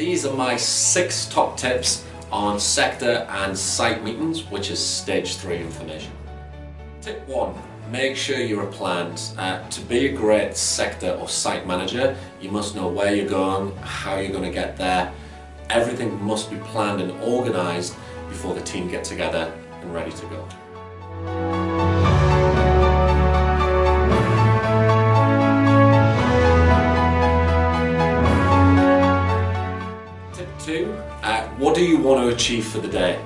These are my 6 top tips on sector and site meetings, which is stage 3 information. Tip 1, make sure you are planned. To be a great sector or site manager, you must know where you're going, how you're going to get there. Everything must be planned and organised before the team get together and ready to go. Tip 2, what do you want to achieve for the day?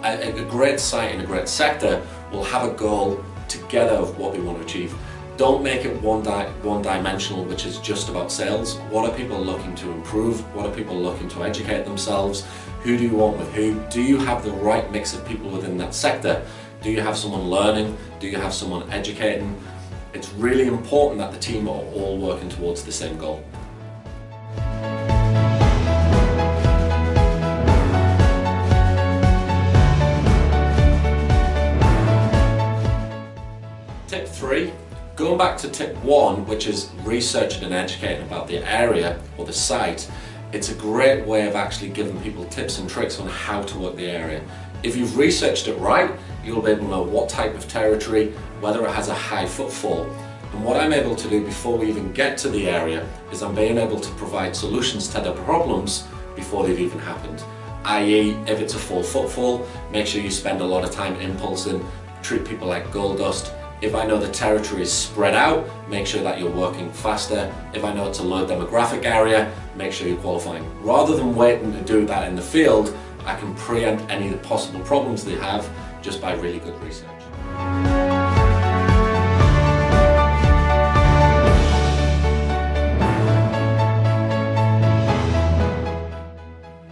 A great site and a great sector will have a goal together of what they want to achieve. Don't make it one-dimensional, which is just about sales. What are people looking to improve? What are people looking to educate themselves? Who do you want with who? Do you have the right mix of people within that sector? Do you have someone learning? Do you have someone educating? It's really important that the team are all working towards the same goal. Tip 3, going back to tip 1, which is researching and educating about the area or the site, it's a great way of actually giving people tips and tricks on how to work the area. If you've researched it right, you'll be able to know what type of territory, whether it has a high footfall. And what I'm able to do before we even get to the area is I'm being able to provide solutions to their problems before they've even happened. i.e., if it's a full footfall, make sure you spend a lot of time impulsing, treat people like gold dust. If I know the territory is spread out, make sure that you're working faster. If I know it's a low demographic area, make sure you're qualifying. Rather than waiting to do that in the field, I can preempt any of the possible problems they have just by really good research.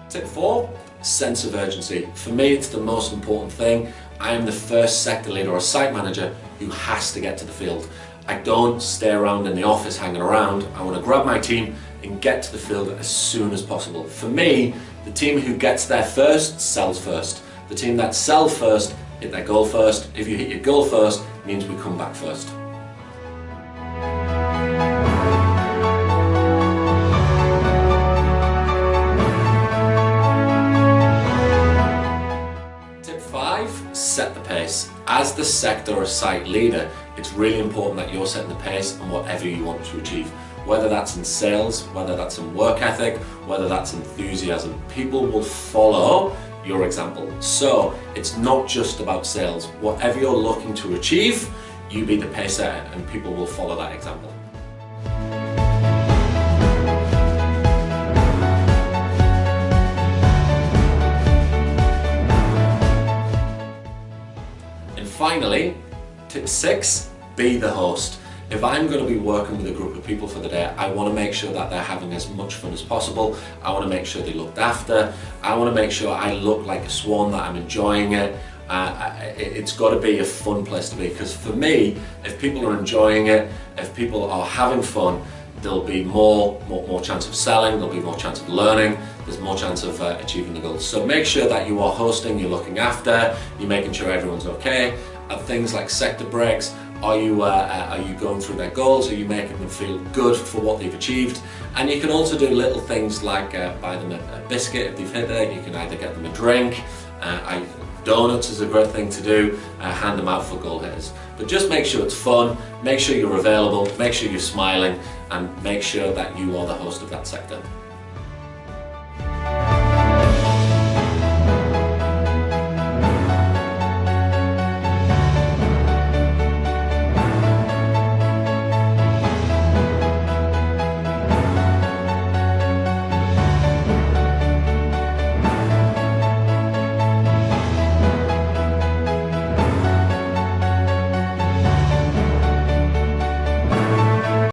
Tip 4, sense of urgency. For me, it's the most important thing. I am the first sector leader or site manager who has to get to the field. I don't stay around in the office hanging around. I want to grab my team and get to the field as soon as possible. For me, the team who gets there first sells first. The team that sells first hit their goal first. If you hit your goal first, it means we come back first. Tip 5, set the pace. As the sector or site leader, it's really important that you're setting the pace on whatever you want to achieve. Whether that's in sales, whether that's in work ethic, whether that's enthusiasm, people will follow your example. So it's not just about sales. Whatever you're looking to achieve, you be the pace setter and people will follow that example. And finally, tip 6, be the host. If I'm going to be working with a group of people for the day, I want to make sure that they're having as much fun as possible. I want to make sure they're looked after. I want to make sure I look like a swan, that I'm enjoying it. It's got to be a fun place to be, because for me, if people are enjoying it, if people are having fun, there'll be more chance of selling, there'll be more chance of learning, there's more chance of achieving the goals. So make sure that you are hosting, you're looking after, you're making sure everyone's okay. And things like sector breaks, are you going through their goals? Are you making them feel good for what they've achieved? And you can also do little things like buy them a biscuit if they've hit it. You can either get them a drink. Donuts is a great thing to do. Hand them out for goal hitters. But just make sure it's fun. Make sure you're available. Make sure you're smiling, and make sure that you are the host of that sector.